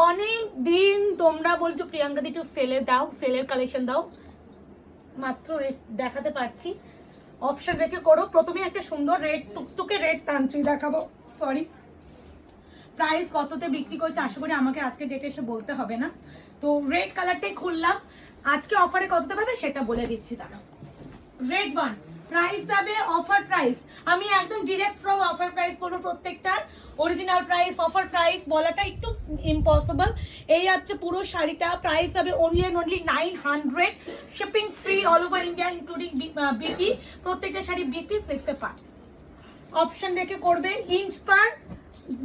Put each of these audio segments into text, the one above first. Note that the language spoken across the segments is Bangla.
অনেক দিন তোমরা বলছো প্রিয়াঙ্কা দি একটু সেলে দাও, সেলের কালেকশন দাও, মাত্র দেখাতে পারছি। অপশন রেখে করো। প্রথমে একটা সুন্দর রেড টুকটুকে রেড তান্ত্রিক দেখাবো। সরি, প্রাইস কততে বিক্রি করছে আশা করি আমাকে আজকে ডেটে এসে বলতে হবে না। তো রেড কালারটাই খুললাম, আজকে অফারে কততে পাবে সেটা বলে দিচ্ছি। দাঁড়াও, রেড ওয়ান প্রাইস যাবে অফার প্রাইস। আমি একদম ডিরেক্ট ফ্রম অফার প্রাইস করবো প্রত্যেকটার। অরিজিনাল প্রাইস অফার প্রাইস বলাটা একটু ইম্পসিবল। এই আছে পুরো শাড়িটা, প্রাইস যাবে only and only 900, shipping free all over India including BP. প্রত্যেকটা শাড়ি বিপি 6 পার। অপশন রেখে করবে। ইঞ্চ পার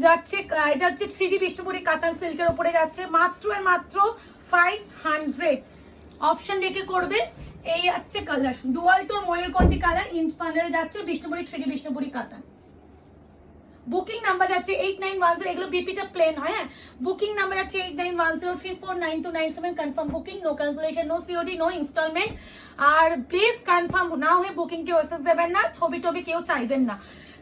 যাচ্ছে, এটা হচ্ছে 3D বিষ্ণুপুরি কাতান সিল্কের উপরে যাচ্ছে মাত্র আর মাত্র 500। অপশন রেখে করবে। এই আছে কালার ডুয়াল টোর ময়ূরকণ্ঠী কালার, ইঞ্চ প্যানেল যাচ্ছে বিষ্ণুপুরি 3D বিষ্ণুপুরি কাতান। বুকিং নাম্বার যাচ্ছে 8910, এগুলো বিপিটা প্লেন হয়। হ্যাঁ, বুকিং নাম্বার যাচ্ছে 8910349297। Confirm booking, no cancellation, no COD, no instalment. আর প্লিজ কনফার্ম না হয়ে বুকিং কেউ এসএস দেবেন না, ছবি টবি কেউ চাইবেন না।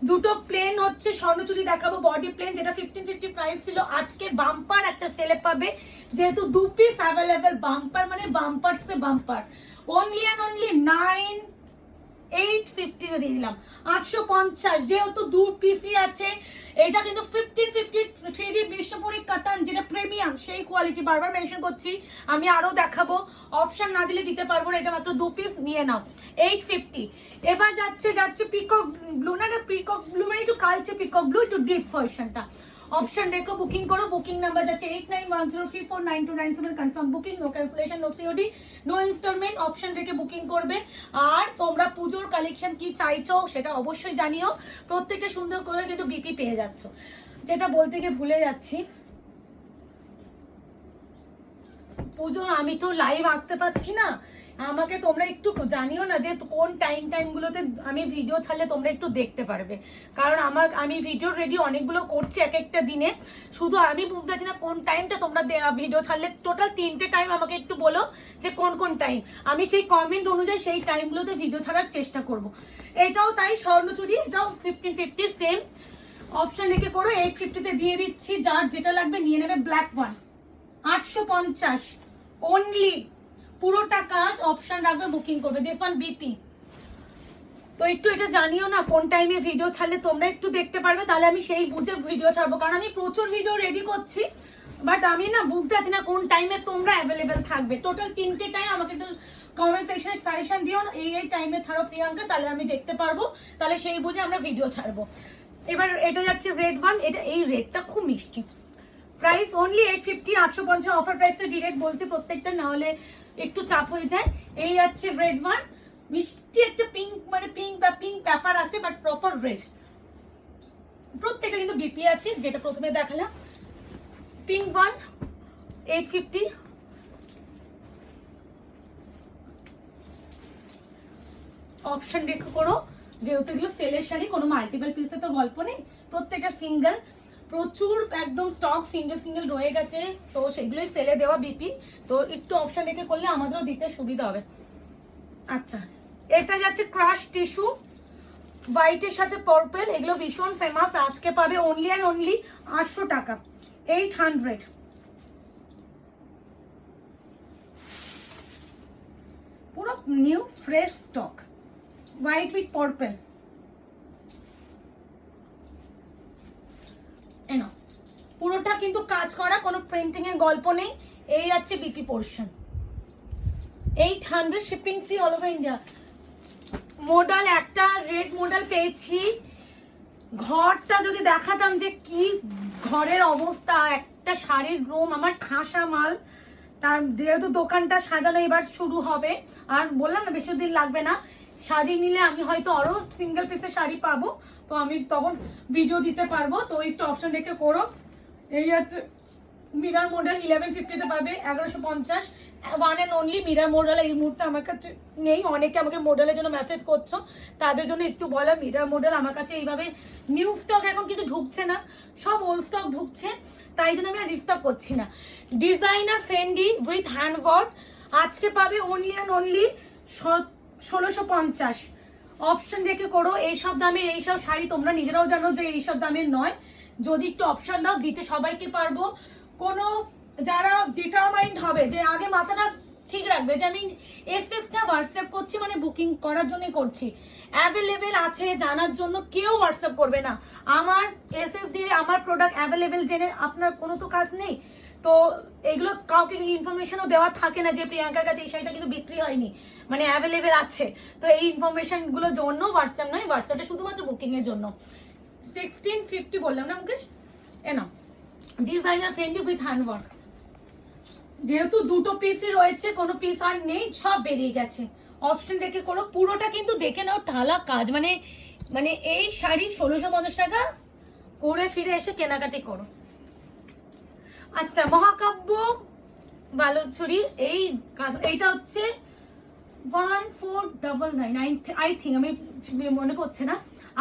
দুটো প্লেন হচ্ছে স্বর্ণচুরি দেখাবো, বডি প্লেন, যেটা 1550 প্রাইস ছিল, আজকে বাম্পার একটা সেলে পাবে। যেহেতু 2 পিস অ্যাভেলেবেল, বাম্পার মানে bumper say bumper. Only and only 850 দিয়ে দিলাম, 850। যেহেতু 2 পিসই আছে, এটা কিন্তু 1550 3D বিষ্ণুপুরি কাতান, যেটা প্রিমিয়াম সেই কোয়ালিটি, বারবার মেনশন করছি। আমি আরো দেখাবো, অপশন না দিলে দিতে পারবো না। এটা মাত্র 2 পিস, নিয়ে নাও 850। এবার যাচ্ছে পিকক ব্লু, না পিকক ব্লু মানে একটু কালচে পিকক ব্লু, একটু ডিপ ভার্সনটা। অপশন রেখো, বুকিং করো। বুকিং নাম্বার যাচ্ছে 8910349297। Confirm booking, no cancellation, no COD, no instalment. Option রেখে বুকিং করবে। আর তোমরা পুজোর কালেকশন কি চাইছো সেটা অবশ্যই জানিও। প্রত্যেকটা সুন্দর করে কিন্তু বিপি পেয়ে যাচ্ছ। যেটা বলতে গিয়ে ভুলে যাচ্ছি, পুজোর আমি তো লাইভ আসতে পারছি না, আমাকে তোমরা একটু জানিও না যে কোন টাইমগুলোতে আমি ভিডিও ছাড়লে তোমরা একটু দেখতে পারবে। কারণ আমি ভিডিও রেডি অনেকগুলো করছি এক একটা দিনে, শুধু আমি বুঝতে পারছি না কোন টাইমটা তোমরা ভিডিও ছাড়লে। টোটাল 3টে টাইম আমাকে একটু বলো যে কোন কোন টাইম, আমি সেই কমেন্ট অনুযায়ী সেই টাইমগুলোতে ভিডিও ছাড়ার চেষ্টা করব। এটাও তাই, স্বর্ণচুরি, এটাও 1550 সেম। অপশন রেখে করো, 850-তে দিয়ে দিচ্ছি। যার যেটা লাগবে নিয়ে নেবে। ব্ল্যাক ওয়ান 850 অনলি, পুরোটা কাজ। অপশন রাখবে, বুকিং করবে। This one BP. তো একটু এটা জানিও না কোন টাইমে ভিডিও ছাড়লে তোমরা একটু দেখতে পারবে, তাহলে আমি সেই বুঝে ভিডিও ছাড়বো। কারণ আমি প্রচুর ভিডিও রেডি করছি, বাট আমি না বুঝতে পারছি না কোন টাইমে তোমরা অ্যাভেলেবেল থাকবে। টোটাল 3টে টাইম আমাকে একটু কমেন্ট সেকশনে সাজেশন দিও না, এই টাইমে ছাড়ো প্রিয়াঙ্কা, তাহলে আমি দেখতে পারবো, তাহলে সেই বুঝে আমরা ভিডিও ছাড়বো। এবার এটা যাচ্ছে রেড ওয়ান, এটা এই রেডটা খুব মিষ্টি। প্রাইস অনলি 850, 850 অফার প্রাইসটা ডিরেক্ট বলছে প্রত্যেকটা, না হলে একটু চাপ হয়ে যায়। এই আছে রেড ওয়ান, মিষ্টি একটা পিঙ্ক, মানে পিঙ্ক পেপার আছে, বাট প্রপার রেড। প্রত্যেকটা কিন্তু বিপি আছে, যেটা প্রথমে দেখালাম। Pink one 850। অপশন রেখে করো, যেহেতু এগুলো সেলের শাড়ি, কোনো মাল্টিপল পিসে তো গল্প নেই, প্রত্যেকটা সিঙ্গেল। প্রচুর একদম স্টক সিঙ্গেল রয়ে গেছে, তো সেগুলোই সেলে দেওয়া বিপি। তো একটু অপশন রেখে করলে আমাদেরও দিতে সুবিধা হবে। আচ্ছা, এটা যাচ্ছে ক্রাশ টিস্যু, হোয়াইটের সাথে পার্পল, এগুলো ভীষণ ফেমাস। আজকে পাবে অনলি অ্যান্ড অনলি 800 টাকা, 800। পুরো new fresh stock, white with purple. এনো পুরোটা কিন্তু কাজ করা, কোনো প্রিন্টিং এর গল্প নেই। এই আছে BP portion, 800, shipping free all over India. Model একটা রেড মডেল পেয়েছি, ঘরটা যদি দেখাতাম যে কি ঘরের অবস্থা, একটা শাড়ির রুম আমার ঠাসা মাল। তার যেহেতু দোকানটা সাজানো এবার শুরু হবে, আর বললাম না বেশি দিন লাগবে না, সাজিয়ে নিলে আমি হয়তো আরো সিঙ্গেল পিসের শাড়ি পাবো, তো আমি তখন ভিডিও দিতে পারবো। তো একটু অপশন রেখে করো। এই হচ্ছে মিরার মডেল, 1150-তে পাবে, 1150। One and only mirror model এই মুহূর্তে আমার কাছে নেই। অনেকে আমাকে মডেলের জন্য মেসেজ করছো, তাদের জন্য একটু বলা, মিরার মডেল আমার কাছে এইভাবে নিউ স্টক এখন কিছু ঢুকছে না, সব ওল্ড স্টক ঢুকছে, তাই জন্য আমি আর রিস্টক করছি না। ডিজাইনার ফেন্ডি উইথ হ্যান্ডওয়ার্ক আজকে পাবে অনলি অ্যান্ড অনলি 1650। অপশন রেখে করো। এইসব দামের এইসব শাড়ি তোমরা নিজেরাও জানো যে এইসব দামের নয়, যদি একটু অপশন দাও দিতে সবাইকে পারবো। কোনো যারা ডিটারমাইন্ড হবে যে আগে মাথাটা ঠিক রাখবে যে আমি এসএসটা হোয়াটসঅ্যাপ করছি মানে বুকিং করার জন্যই করছি, অ্যাভেলেবেল আছে জানার জন্য কেউ হোয়াটসঅ্যাপ করবে না। আমার এসএস দিয়ে আমার প্রোডাক্ট অ্যাভেলেবেল জেনে আপনার কোনো তো কাজ নেই। তো এগুলো কাউকে ইনফরমেশনও দেওয়া থাকে না যে প্রিয়াঙ্কার কাছে এই শাড়িটা কিন্তু বিক্রি হয়নি, মানে অ্যাভেলেবেল আছে। তো এই ইনফরমেশনগুলোর জন্য হোয়াটসঅ্যাপ নয়, হোয়াটসঅ্যাপটা শুধুমাত্র বুকিংয়ের জন্য। 1650 বললাম না মুকেশ, এ না ডিজাইনার ফ্রেন্ডলি উইথ হ্যান্ডওয়ার্ক। যেহেতু দুটো পিসই রয়েছে, কোনো পিস আর নেই, সব বেরিয়ে গেছে। অপশন রেখে করো, পুরোটা কিন্তু দেখে নাও ঢালা কাজ, মানে মানে এই শাড়ি 1650 টাকা করে ফিরে এসে কেনাকাটি করো। আচ্ছা মহাকাব্য বালুচুরি, এইটা হচ্ছে 1499 আই থিঙ্ক, আমি মনে পড়ছে না।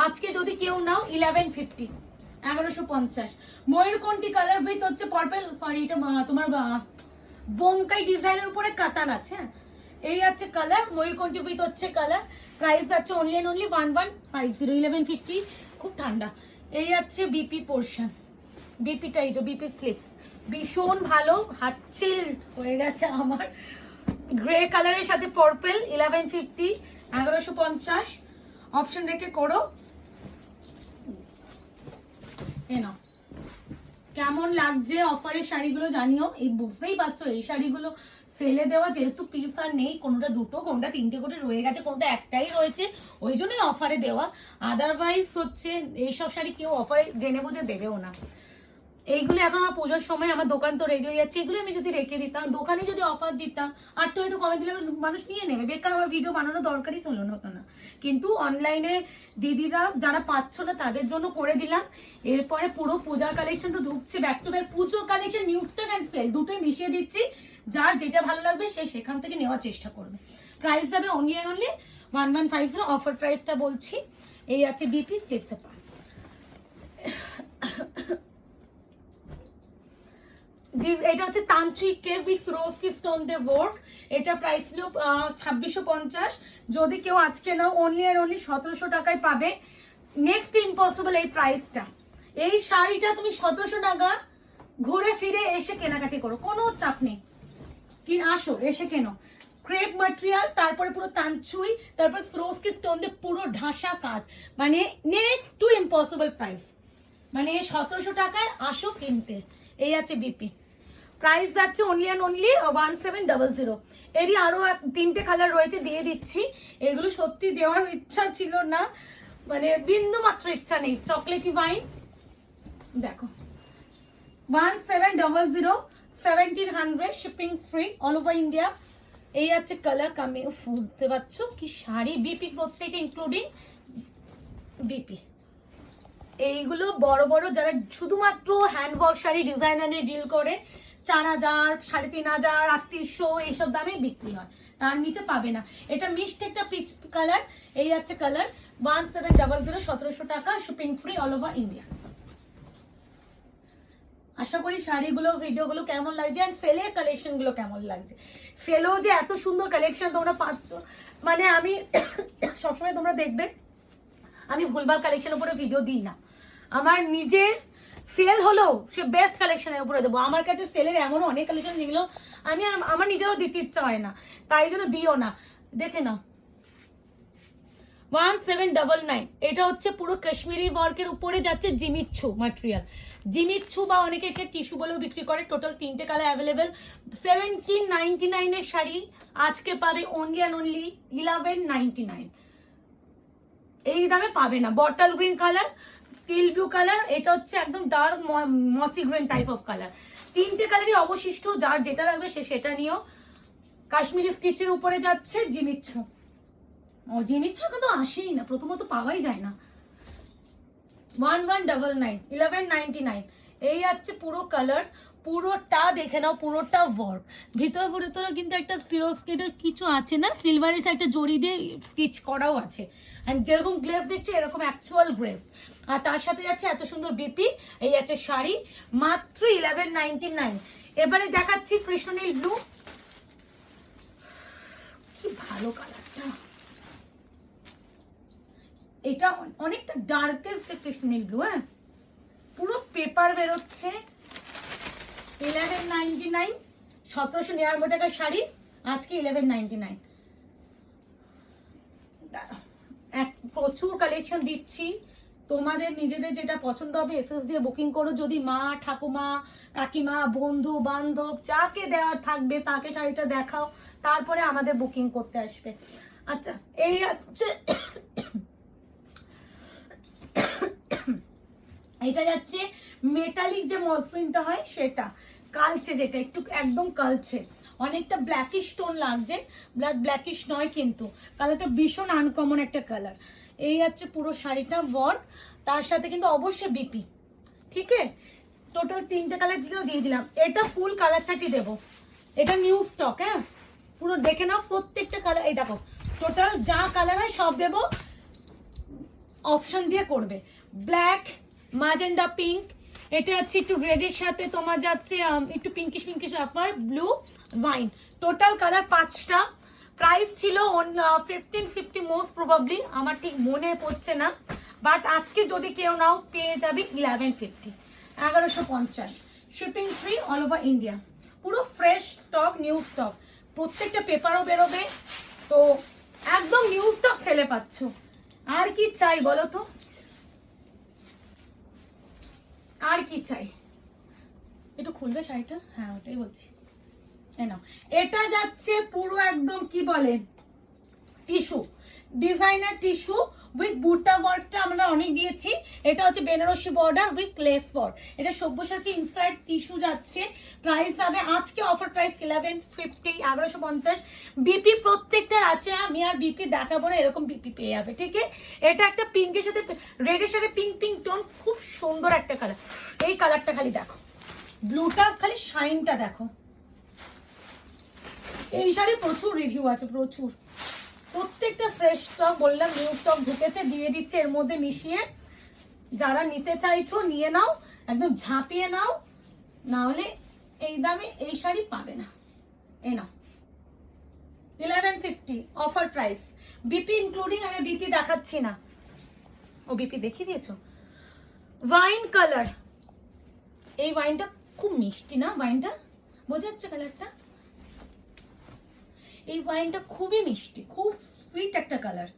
আজকে যদি কেউ নাও 1150, 1150। ময়ূরকণ্ঠী কালার উইথ হচ্ছে পার্পল, সরি এটা তোমার বোমকাই ডিজাইনের উপরে কাতান আছে। এই আছে কালার, ময়ূরকণ্ঠী উইথ হচ্ছে কালার। প্রাইস আছে অনলি এন্ড অনলি 1150, 1150। খুব ঠান্ডা। এই আছে বিপি পোর্শন, বিপিটা এই যে বিপি স্লিভস, ভীষণ ভালো, হাতচিল হয়ে গেছে আমার। গ্রে কালারের সাথে পার্পল, 1150, 1150। অপশন রেখে করো। নাও কেমন লাগছে অফারের শাড়িগুলো জানিও। এই বুঝতেই পারছো এই শাড়িগুলো সেলে দেওয়া, যেহেতু পিস আর নেই, কোনোটা দুটো কোনোটা তিনটে করে রয়ে গেছে, কোনোটা একটাই রয়েছে, ওই জন্যই অফারে দেওয়া। আদারওয়াইজ হচ্ছে এইসব শাড়ি কেউ অফারে জেনে বুঝে দেবেও না। এইগুলো এখন আমার পুজোর সময় আমার দোকান তো রেডি হয়ে যাচ্ছে, এগুলো আমি যদি রেখে দিতাম দোকানে, যদি অফার দিতাম আর তো হয়তো কমে দিলে মানুষ নিয়ে নেবে, বেকার আমার ভিডিও বানানো দরকারই চলুন হতো না। কিন্তু অনলাইনে দিদিরা যারা পাচ্ছ না তাদের জন্য করে দিলাম। এরপরে পুরো পূজার কালেকশন তো ঢুকছে, ব্যাক টু ব্যাক পুজোর collection, new stock and sale দুটোই মিশিয়ে দিচ্ছি। যার যেটা ভালো লাগবে সে সেখান থেকে নেওয়ার চেষ্টা করবে। প্রাইস যাবে অনলি অ্যান্ড অনলি 1150, অফার প্রাইসটা বলছি। এই আছে বিপি স্লিভস এর। এটা হচ্ছে তান্ত্রিক cave with rose stone the work. এটা প্রাইস ছিল 2650। যদি কেউ আজকে নাও অনলি আর অনলি 1700 টাকায় পাবে। নেক্সট ইম্পসিবল এই প্রাইসটা, এই শাড়িটা তুমি 1700 টাকা ঘুরে ফিরে এসে কেনাকাটি করো, কোনো চাপ নেই, আসো এসে কেনো। ক্রেপ ম্যাটেরিয়াল, তারপরে পুরো তানচুই, তারপর ফ্রোজকি স্টোন দিয়ে পুরো ঢাসা কাজ, মানে নেক্সট টু ইম্পসিবল প্রাইস, মানে 1700 টাকায় আসো কিনতে। এই আছে বিপি, প্রাইস যাচ্ছে অনলি অ্যান্ড অনলি 1700। এরই আরো তিনটে কালার রয়েছে, দিয়ে দিচ্ছি। এগুলো সত্যি দেওয়ার ইচ্ছা ছিল না, মানে বিন্দু মাত্র ইচ্ছা নেই। চকলেটি ওয়াইন দেখো, 1700, 1700 shipping free all over India. এই আছে কালার কামি, বুঝতে পারছো কি শাড়ি, বিপি প্রত্যেকে ইনক্লুডিং বিপি। এইগুলো বড় বড় যারা শুধুমাত্র হ্যান্ডওয়ার্ক শাড়ি ডিজাইনারে ডিল করে 4000, 3500, 3800 এইসব দামে বিক্রি হয়, তার নিচে পাবে না। এটা মিষ্টি একটা পিচ কালার। এই আছে কালার 1700, 1700 টাকা shipping free all over India. আশা করি শাড়িগুলো ভিডিওগুলো কেমন লাগছে আর সেলের কালেকশনগুলো কেমন লাগছে। সেলেও যে এত সুন্দর কালেকশন তোমরা পাচ্ছ, মানে আমি সবসময় তোমরা দেখবে আমি ভুলভাল কালেকশন উপরে ভিডিও দিই না। আমার নিজের সেল হলেও সে বেস্ট কালেকশনের উপরে দেবো। আমার কাছে সেলের এমন অনেক কালেকশন যেগুলো আমি আমার নিজেরও দিতে ইচ্ছা হয় না, তাই জন্য দিও না। দেখে নাও 1799। এটা হচ্ছে পুরো কাশ্মীরি ওয়ার্কের উপরে যাচ্ছে জিমিচ্ছু ম্যাটেরিয়াল, জিমিচ্ছু বা অনেকে একে টিস্যু বলেও বিক্রি করে। টোটাল তিনটে কালার অ্যাভেলেবেল। 1799 এর শাড়ি আজকে পাবে অনলি অ্যান্ড অনলি 1199। এই দামে পাবে না। Bottle green colour, teal blue colour, এটা হচ্ছে একদম ডার্ক মসি গ্রিন টাইপ অফ কালার। তিনটে কালারই অবশিষ্ট, যার যেটা লাগবে সে সেটা নিও। কাশ্মীরি স্টিচের উপরে যাচ্ছে জিমিচ্ছু। ও জিমিচ্ছু কিন্তু আসেই না, প্রথমত পাওয়াই যায় না। 1199, 1199। এই আছে পুরো কালার, পুরোটা দেখে নাও, পুরোটা ওয়ার্ক। ভিতরে ভিতরে কিন্তু একটা সিরোস্কিটের কিছু আছে না, সিলভারের একটা জড়ি দিয়ে স্টিচ করাও আছে। অ্যান্ড যেরকম গ্লেস দিচ্ছে এরকম অ্যাকচুয়াল গ্লেস। আর তার সাথে যাচ্ছে এত সুন্দর বিপি। এই আছে শাড়ি মাত্র 1199। এবারে দেখাচ্ছি কৃষ্ণনীল ব্লু, কি ভালো কালারটা। এটা অনেকটা ডার্কেস্ট কৃষ্ণনীল ব্লু, হ্যাঁ পুরো পেপার বেরোচ্ছে। 1199, 1799 টাকার শাড়ি আজকে 1199। প্রচুর কালেকশন দিচ্ছি, তোমাদের নিজেদের যেটা পছন্দ হবে এসএস দিয়ে বুকিং করো। যদি মা, ঠাকুমা, কাকিমা, বন্ধু বান্ধব যাকে দেওয়ার থাকবে তাকে শাড়িটা দেখাও, তারপরে আমাদের বুকিং করতে আসবে। আচ্ছা, এই হচ্ছে এটা যাচ্ছে মেটালিক যে মসলিনটা হয় সেটা, কালচে, যেটা একটু একদম কালচে, অনেকটা ব্ল্যাকিশ টোন লাগছে, ব্ল্যাকিশ নয় কিন্তু কালারটা ভীষণ আনকমন একটা কালার। এই হচ্ছে পুরো শাড়িটা ওয়ার্ক, তার সাথে কিন্তু অবশ্যই বিপি, ঠিক আছে। টোটাল 3টে কালার দিলেও দিয়ে দিলাম। এটা ফুল কালার চার্টই দেবো, এটা নিউ স্টক, হ্যাঁ পুরো দেখে নাও প্রত্যেকটা কালার। এই দেখো টোটাল যা কালার হয় সব দেবো, অপশন দিয়ে করবে। ব্ল্যাক, ম্যাজেন্ডা পিঙ্ক, এটা হচ্ছে একটু রেডের সাথে তোমার যাচ্ছে একটু পিঙ্কিশ পিঙ্কিশ ব্যাপার, ব্লু, ওয়াইন, টোটাল কালার 5টা। প্রাইস ছিল 1550 মোস্ট প্রবাবলি, আমার ঠিক মনে পড়ছে না, বাট আজকে যদি কেউ নাও পেয়ে যাবে 1150, 1150, shipping free all over India. পুরো ফ্রেশ স্টক, নিউ স্টক, প্রত্যেকটা পেপারও বেরোবে, তো একদম নিউ স্টক সেলে পাচ্ছ। আর কি চাই বলো তো, আর কি চাই? একটু খুলবে শাড়িটা, হ্যাঁ ওটাই বলছি। এটা যাচ্ছে পুরো একদম কি বলে টিস্যু, ডিজাইনার টিস্যু উইথ বুটা ওয়ার্কটা আমরা অনেক দিয়েছি। এটা হচ্ছে Banarasi border with lace work, এটা সব্যসাচী ইনসাইড টিস্যু যাচ্ছে। প্রাইস হবে আজকে অফার প্রাইস 1150, 1150। বিপি প্রত্যেকটার আছে, আমি আর বিপি দেখাবো না, এরকম বিপি পেয়ে যাবে, ঠিক আছে। এটা একটা পিঙ্কের সাথে রেডের সাথে পিঙ্ক পিঙ্ক টোন, খুব সুন্দর একটা কালার। এই কালারটা খালি দেখো, ব্লুটা খালি শাইনটা দেখো। এই শাড়ি প্রচুর রিভিউ আছে, প্রচুর, প্রত্যেকটা ফ্রেশ স্টক, বললাম নিউ স্টক ঢুকেছে, দিয়ে দিচ্ছে এর মধ্যে মিশিয়ে। যারা নিতে চাইছো নিয়ে নাও, একদম ঝাঁপিয়ে নাও, না হলে এই দামে এই শাড়ি পাবে না। এই নাও 1150 অফার প্রাইস, বিপি ইনক্লুডিং, আমি বিপি দেখাচ্ছি না। ও বিপি দেখিয়ে দিয়েছো। ওয়াইন কালার, এই ওয়াইনটা খুব মিষ্টি না, ওয়াইনটা বোঝা যাচ্ছে কালারটা, এই ওয়াইনটা খুবই মিষ্টি, খুব সুইট একটা কালার।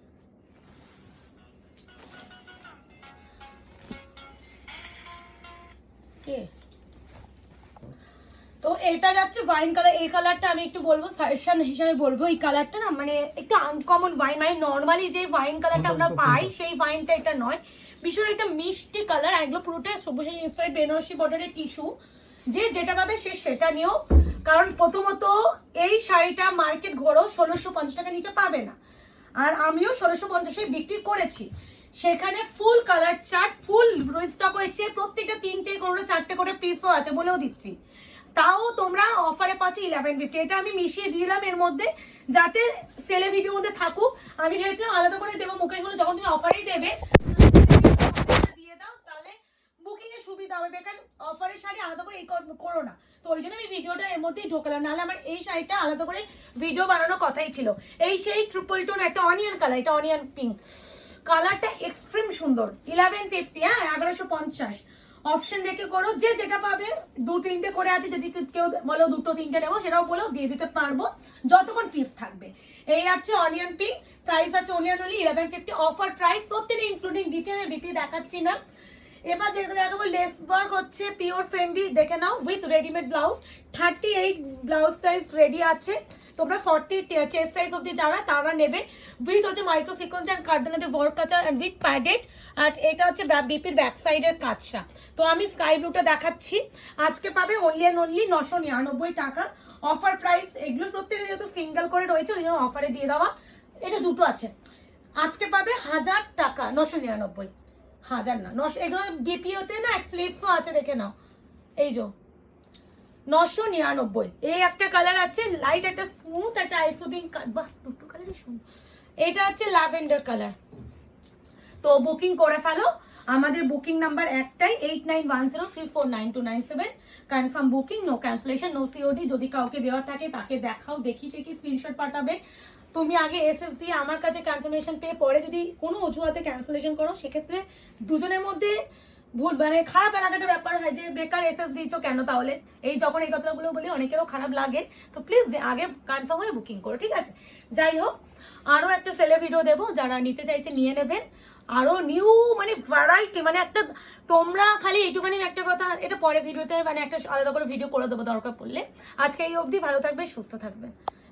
তো এটা যাচ্ছে ওয়াইন কালার, এই কালারটা আমি একটু বলবো সাজেশন হিসেবে বলবো, এই কালারটা না মানে একটু আনকমন ওয়াইন, মানে নর্মালি যে ওয়াইন কালারটা আমরা পাই সেই ওয়াইনটা এটা নয়, ভীষণ একটা মিষ্টি কালার। এগুলো পুরোটা সবুজ ইন্সপায়ার্ড বেনারসি বর্ডারের টিস্যু, যে যেটা পাবে সে সেটা নিও, কারণ প্রথমত এই শাড়িটা মার্কেট ঘোরো 1650 টাকা নিচে পাবে না, আর আমিও 1650-এ বিক্রি করেছি। সেখানে ফুল কালার চার্ট, ফুল স্টক হয়েছে, প্রত্যেকটা 3টে করে 4টে করে পিসও আছে বলেও দিচ্ছি, তাও তোমরা অফারে পাচ্ছ 1150। এটা আমি মিশিয়ে দিলাম এর মধ্যে, যাতে সেলে ভিডিওর মধ্যে থাকুক। আমি ভেবেছিলাম আলাদা করে দেবো, মুকেশ বলে যখন তুমি অফারেই দেবে দিয়ে দাও, তাহলে বুকিং এর সুবিধা হবে, বেকার অফারের শাড়ি আলাদা করে এই করো না। তো ওই জন্য আমি ভিডিওটা এর মধ্যেই ঢোকালাম, নাহলে আমার এই শাড়িটা আলাদা করে ভিডিও বানানোর কথাই ছিল। এই সেই ট্রিপল টোন একটা অনিয়ন কালার, এটা অনিয়ন পিঙ্ক কালারটা, এক্সট্রিম সুন্দর। 1150, হ্যাঁ 1150। অপশন দেখে করো, যে যেটা পাবে 2-3টে করে আছে, যদি কেউ বলো 2-3টে নেবো সেটাও বলো, দিয়ে দিতে পারবো যতক্ষণ পিস থাকবে। এই আছে অনিয়ন পিঙ্ক, প্রাইস আছে অনিয়ন অনলি 1150 অফার প্রাইস, প্রত্যেকটা ইনক্লুডিং বিটি, আমি বিটি দেখাচ্ছি না। এবার যেটা দেখাবো লেস ওয়ার্ক হচ্ছে পিওর ফেন্ডি, দেখে নাও with readymade blouse, 38 blouse size ready আছে, তোমরা 40 চেস্ট সাইজ অবধি যারা তারা নেবে। উইথ হচ্ছে মাইক্রো সিকোয়েন্স এন্ড কার্ডানাতে ওয়ার্ক আছে, এন্ড উইথ প্যাডেড, আর এটা হচ্ছে বিপির ব্যাক সাইডের কাজটা। তো আমি স্কাই ব্লুটা দেখাচ্ছি, আজকে পাবে অনলি অ্যান্ড অনলি 999 টাকা অফার প্রাইস। এগুলো প্রত্যেকটা যেহেতু সিঙ্গেল করে রয়েছে ওই জন্য অফারে দিয়ে দেওয়া, এটা দুটো আছে। আজকে পাবে 1000 টাকা, 999, 1000 না 900, এগুলো বিপিওতে না স্লিভসও আছে, দেখে নাও, এই যে 999। এই একটা কালার আছে লাইট, একটা স্মুথ, একটা আইসোবিং, বাহ দুটো কালারই সুন্দর। এটা হচ্ছে ল্যাভেন্ডার কালার। তো বুকিং করে ফেলো, আমাদের বুকিং নাম্বার একটাই 8910349297, confirm booking, no cancellation, no COD. যদি কাউকে দেওয়া থাকে তাকে দেখাও, দেখি স্ক্রিনশট পাঠাবে। তুমি আগে এসএস দিয়ে আমার কাছে কনফার্মেশন পেয়ে পরে যদি কোনো অজুহাতে ক্যান্সেলেশন করো, সেক্ষেত্রে দুজনের মধ্যে ভুল মানে খারাপ লাগাটা ব্যাপার হয় যে বেকার এসএস দিয়েছো কেন তাহলে, এই যখন এই কথাগুলো বলি অনেকেরও খারাপ লাগে, তো প্লিজ আগে কনফার্ম হয়ে বুকিং করো, ঠিক আছে। যাই হোক, আরও একটা সেলের ভিডিও দেবো, যারা নিতে চাইছে নিয়ে নেবেন। আরও নিউ মানে ভ্যারাইটি, মানে একটা তোমরা খালি এইটুখানি একটা কথা, এটা পরে ভিডিওতে মানে একটা আলাদা করে ভিডিও করে দেবো দরকার পড়লে। আজকে এই অবধি, ভালো থাকবে, সুস্থ থাকবে।